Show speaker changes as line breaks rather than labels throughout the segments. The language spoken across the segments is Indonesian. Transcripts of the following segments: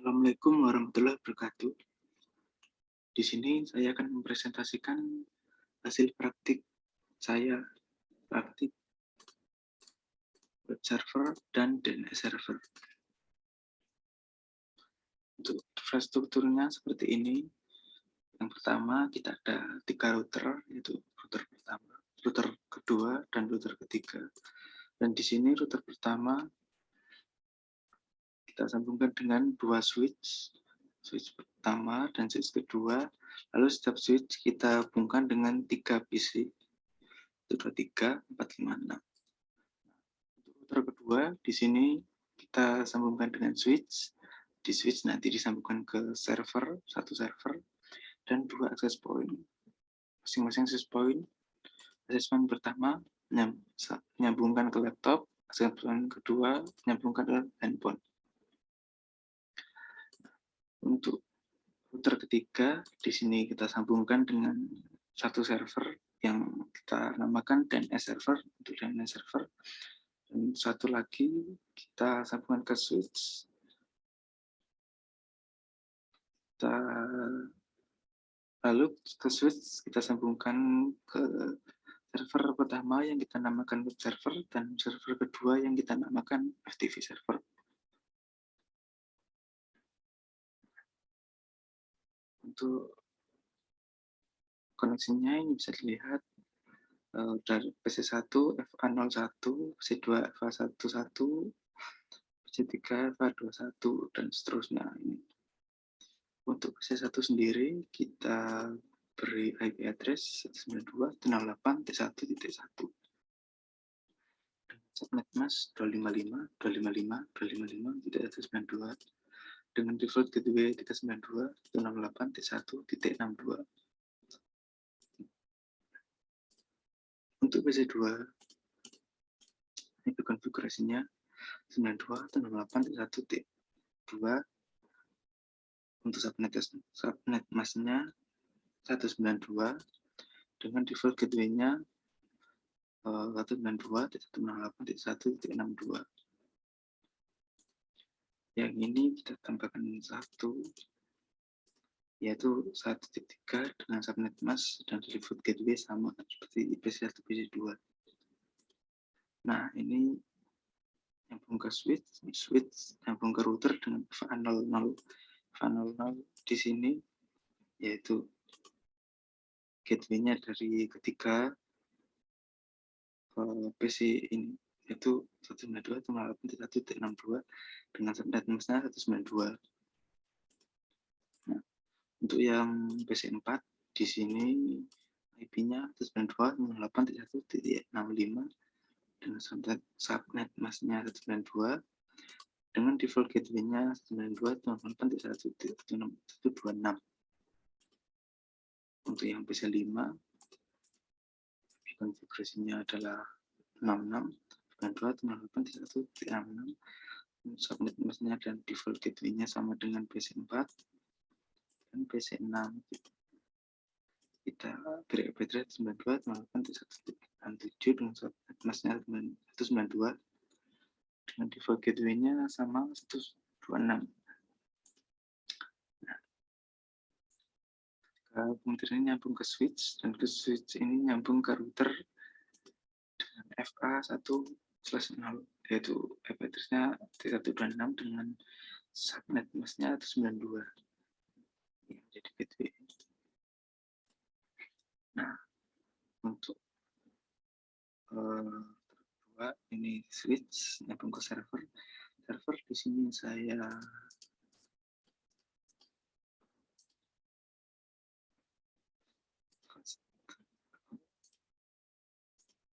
Assalamualaikum warahmatullahi wabarakatuh. Di sini saya akan mempresentasikan hasil praktik saya, praktik web server dan DNS server. Untuk infrastrukturnya seperti ini. Yang pertama kita ada 3 router, yaitu router pertama, router kedua, dan router ketiga. Dan di sini router pertama kita sambungkan dengan 2 switch pertama dan switch kedua. Lalu setiap switch kita hubungkan dengan 3 PC. 23, 4, 5, 6. Untuk router kedua, di sini kita sambungkan dengan switch. Di switch nanti disambungkan ke server, 1 server, dan 2 access point. Masing-masing access point pertama menyambungkan ke laptop, access point kedua menyambungkan ke handphone. Untuk router ketiga, di sini kita sambungkan dengan 1 server yang kita namakan DNS server untuk DNS server. Dan 1 lagi kita sambungkan ke switch. Lalu ke switch kita sambungkan ke server pertama yang kita namakan web server dan server kedua yang kita namakan FTP server. Untuk koneksinya ini bisa dilihat dari PC1 FA01, PC2 FA11, PC3 FA21, dan seterusnya. Untuk PC1 sendiri kita beri IP address 192.168.1.1. Subnet mask 255.255.255.192 dengan default gateway 392.168.1.62. Untuk PC2, ini konfigurasinya 92.168.1.2. Untuk subnet masknya 192 dengan default gateway-nya 192.168.1.62. Yang ini kita tambahkan satu, yaitu 1.3 dengan subnet mask dan default gateway sama seperti PC1 PC2. Nah, ini nyambung ke switch nyambung ke router dengan FA00. FA00 di sini yaitu gateway-nya dari ketiga PC ini, yaitu 192.168.1.62 dengan subnet mask-nya 192. Nah, untuk yang PC4 di sini IP-nya 192.168.1.65 dengan subnet mask-nya 192 dengan default gateway-nya 192.168.1.126. Untuk yang PC5 konfigurasinya adalah 66.92.168.1.66. Subnet mask-nya dan default gateway-nya sama dengan PC4 dan PC6. Kita beri IP address 92.168.1.7 dengan subnet mask-nya 192 dengan default gateway-nya sama 126. Kemudian nyambung ke switch, dan ke switch ini nyambung ke router dengan FA1/0, yaitu IP address-nya 126 dengan subnet mask-nya 192. Ini menjadi gateway. Nah, untuk kedua ini switch nyambung ke server. Server di sini saya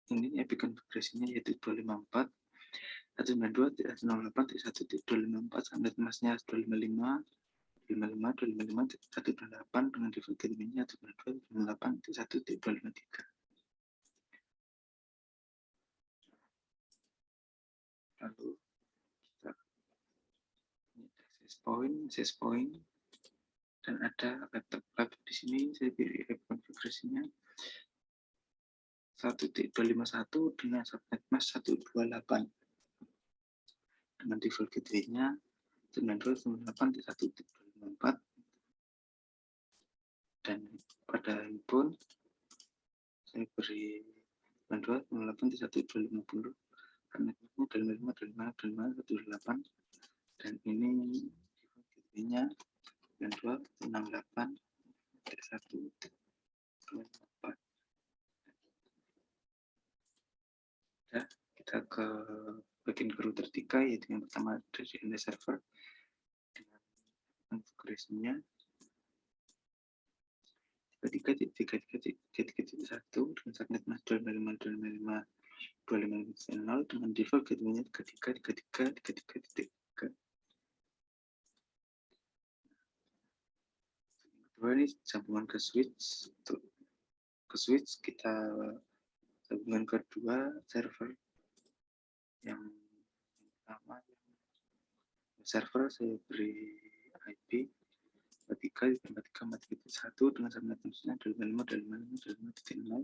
ini IP konfigurasinya yaitu 254 192.168.1.254 subnet mask-nya 255 128 dengan default gateway-nya 192.168.1.253. Lalu kita access point, dan ada laptop di sini. Saya beri konfigurasinya 1.251 dengan subnet mask 128 dengan default gateway-nya 92.98.1.24 dan pada handphone saya beri 92.98.1.250 karena ini 25.128 dan ini gateway-nya 92.68.1.24. Ya, kita ke bagian ke router 3, yaitu yang pertama dari NS server dengan konfigurasinya 33.33.1 dengan subnet mask 255.255.255.0 dengan default gateway-nya 33.33.33.3. Kedua ini sambungan ke switch. Untuk ke switch kita sambungan kedua server yang pertama server saya beri IP 43.43.1 dengan subnet masknya 255.255.255.0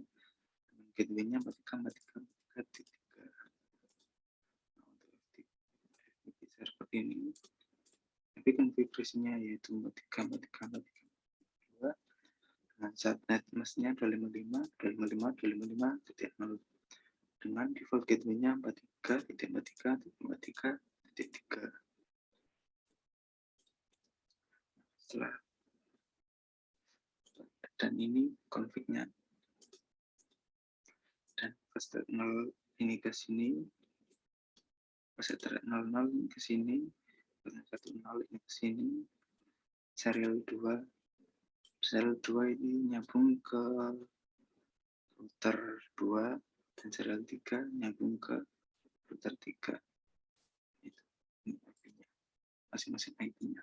dengan gateway-nya 43.43.43.3. Untuk server ini tapi konfigurasinya yaitu 43.43.43.2 dengan subnet masknya 255.255.255.0 dengan default gateway-nya 43.43.43.3. Setelah dan ini config-nya dan first 0 ini ke sini, first 00 ini ke sini, 10 ini ke sini, serial 2 ini nyambung ke router 2 dan serial 3 nyambung ke router 3. Itu IP-nya, masing-masing IP-nya.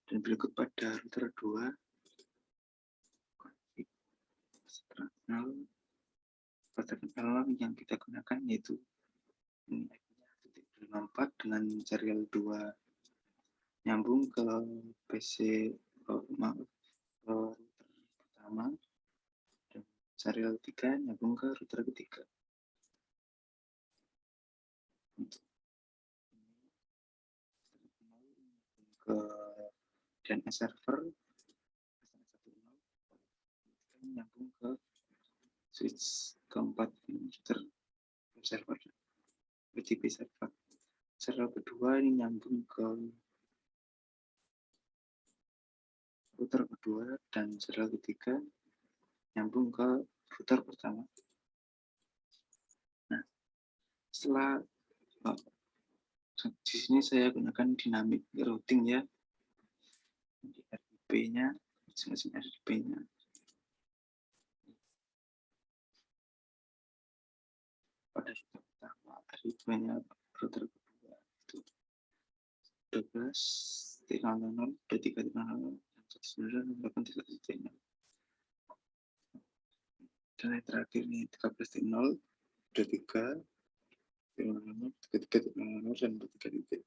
Dan berikut pada router 2 config terminal yang kita gunakan yaitu ini IP-nya 1.24 dengan serial 2 nyambung ke PC router pertama dan serial 3 nyambung ke router ketiga. Untuk ke DNS server nyambung ke switch keempat router server BTP server. Serial kedua ini nyambung ke router kedua dan serial ketiga nyambung ke router pertama. Nah, setelah di sini saya gunakan dynamic routing ya, di RDP-nya, masing-masing RDP-nya. Pada router pertama, RDP-nya router kedua itu 12.0.0, 23.0, 1.9.8.1.0. Dan yang terakhir ini 13.0, 23, 33.0, dan 23.0.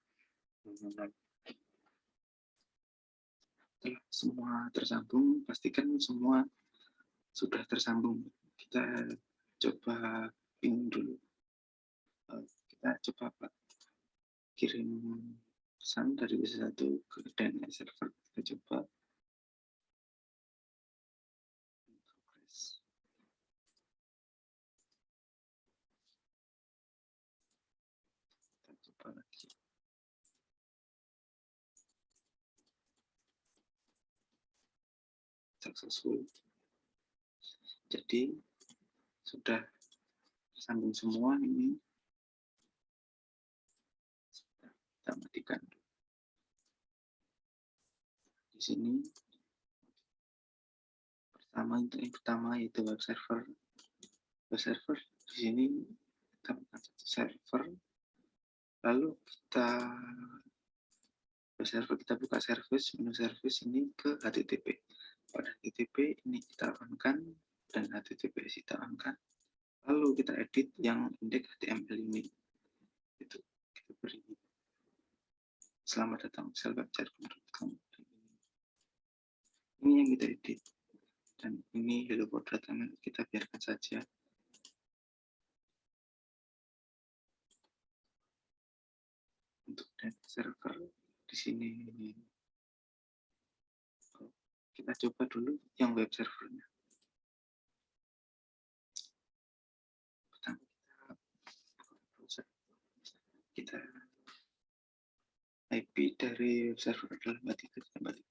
Setelah semua tersambung, pastikan semua sudah tersambung. Kita coba ping dulu. Kita coba kirim pesan dari PC1 ke DNS server. Kita coba lagi. Successful. Jadi sudah tersambung semua ini. Kita matikan. Di sini yang pertama yaitu web server. Web server di sini kita buka server. Lalu kita buka service, menu service ini ke HTTP. Pada HTTP ini kita on-kan dan HTTPS kita on-kan. Lalu kita edit yang indeks HTML ini. Itu kita beri selamat datang selwebchat.com. Ini yang kita edit. Dan ini hello world.html kita biarkan saja. untuk data server di sini. Kita coba dulu yang web servernya. Pertama kita IP dari web server adalah 43.43.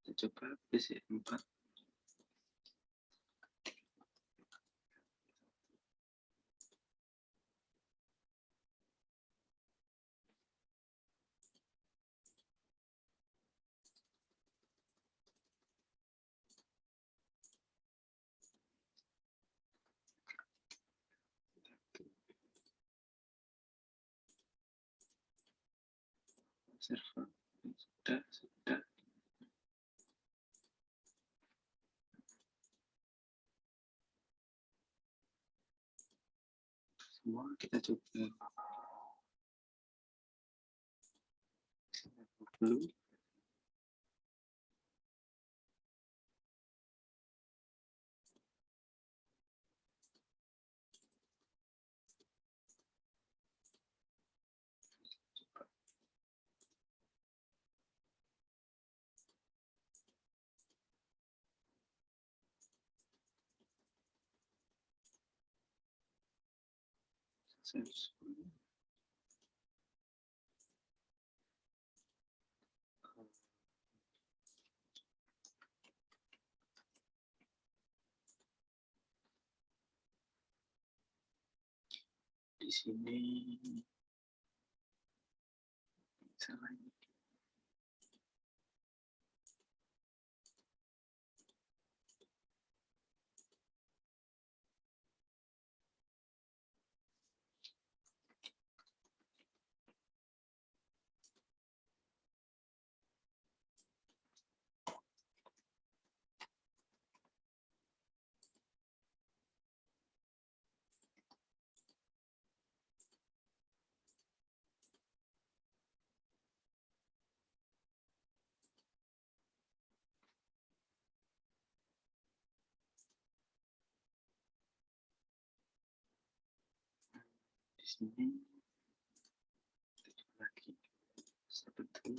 Kita coba PC4. Server sudah semua. Kita coba dulu. Di sini salah ini. Di sini kita coba lagi seperti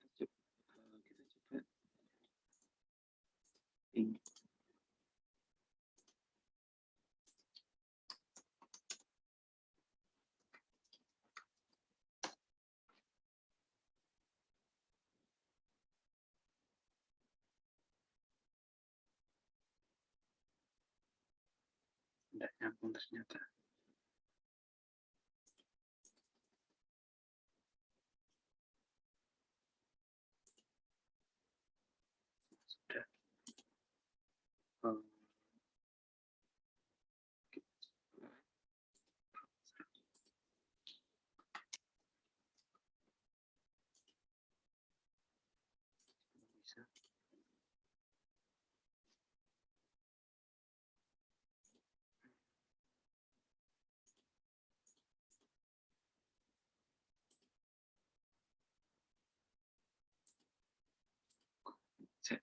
kita coba ini. Tidak nyambung ternyata. Sudah. Bisa. Set.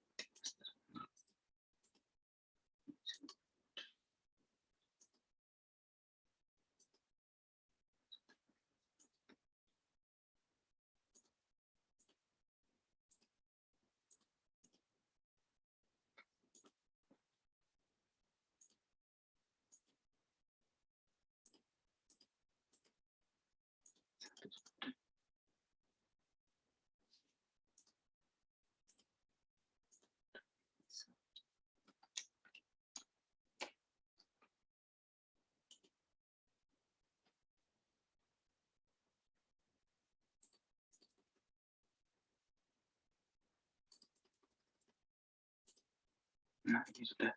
Nah, ini sudah.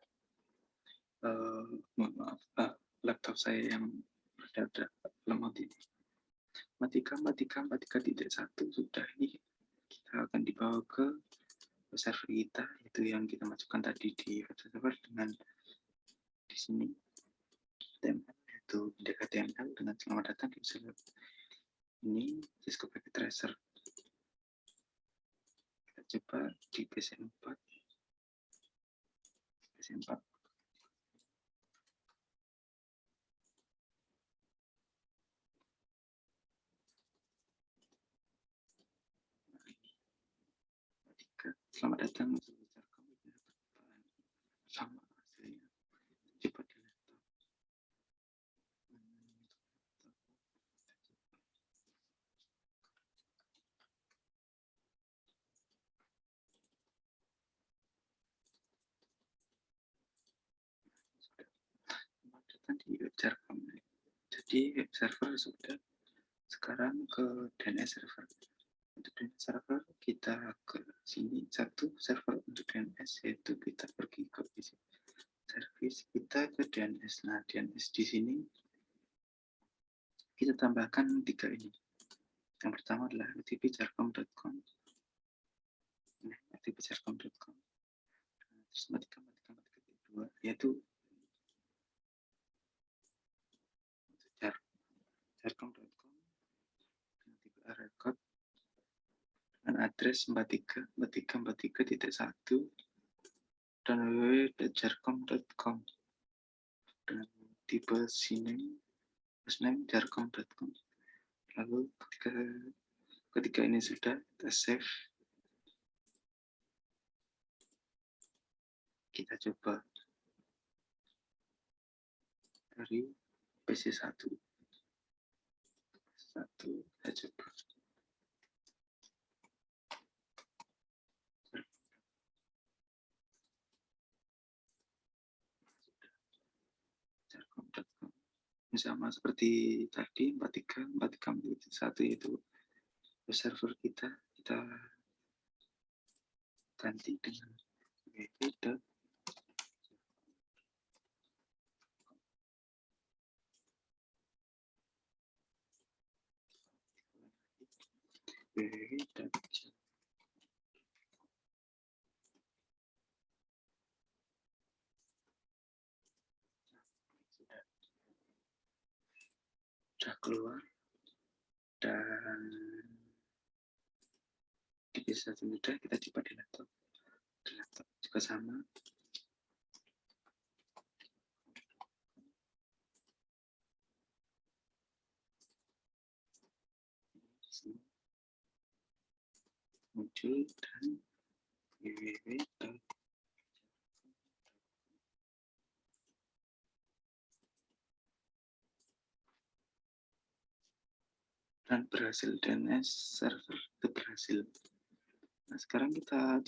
mohon maaf, laptop saya yang mendadak lemot ini. Matika 1 sudah, ini kita akan dibawa ke server kita, itu yang kita masukkan tadi di server dengan di sini HTML, yaitu indeks HTML dengan selamat datang di server ini Cisco Packet Tracer. Kita coba di PC4. Selamat datang sama hasilnya. Coba di laptop. Selamat datang di web Jarkom. Jadi web server sudah, sekarang ke DNS server. Untuk DNS server kita ke sini, satu server untuk DNS, yaitu kita pergi ke service, kita ke DNS. Nah, DNS di sini kita tambahkan 3 ini. Yang pertama adalah htp://jarkom.com. Nah, htp://jarkom.com. Terus kedua yaitu jarkom.com dengan tipe record dengan addres 434343.1 dan www.jarkom.com dengan tipe siname jarkom.com. Lalu ketika ini sudah, kita save. Kita coba dari PC1. Kita coba. Jarkom.com. Sama seperti tadi 434341, yaitu server kita ganti dengan www.jarkom. Sudah keluar, dan bisa mudah kita coba di laptop. Juga sama. Muncul dan www. Dan berhasil, DNS server itu berhasil. Nah, sekarang kita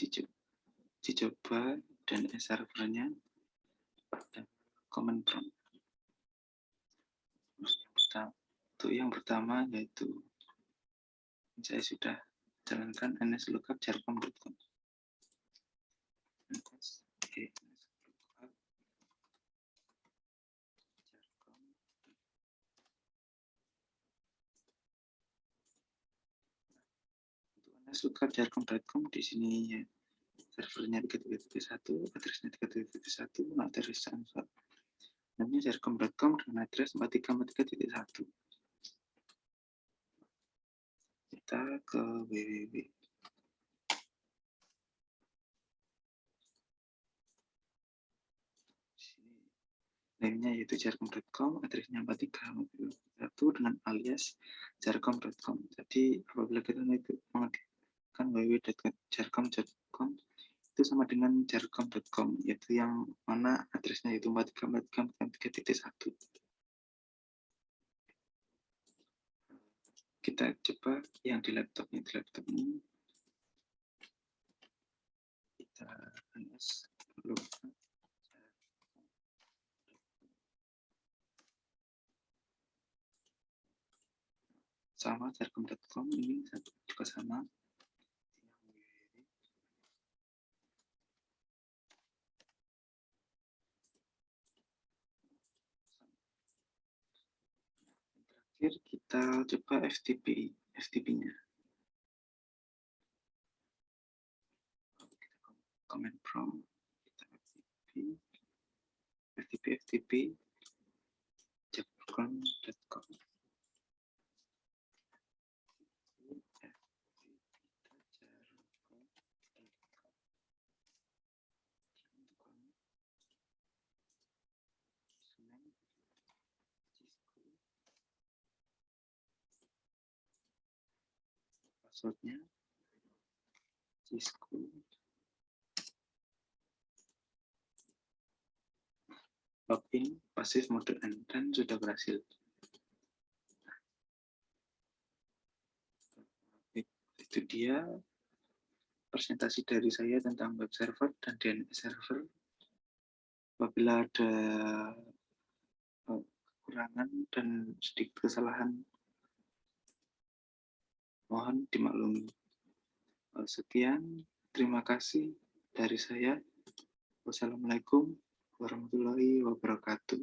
coba DNS servernya dan command prompt. Untuk yang pertama yaitu saya sudah jalankan nslookup jarkom.com. Nslookup jarkom.com di sini ya, servernya 3.1, addresnya 3.1, address transfer. Namanya jarkom.com dengan address 4343.1. Kita ke www. Name-nya yaitu jarkom.com, address-nya 4341 dengan alias jarkom.com. Jadi apabila kita mengetikkan www.jarkom.com itu sama dengan jarkom.com, yaitu yang mana address-nya yaitu 4343.1. Kita coba yang di laptop ini. Kita sama jarkom.com, ini juga sama. Kita coba FTP-nya. Command prompt, kita FTP, jabcon.com. Passwordnya Cisco. Login pasif mode N dan sudah berhasil. Itu dia presentasi dari saya tentang web server dan DNS server. Apabila ada kekurangan dan sedikit kesalahan, mohon dimaklumi. Sekian, terima kasih dari saya. Wassalamualaikum warahmatullahi wabarakatuh.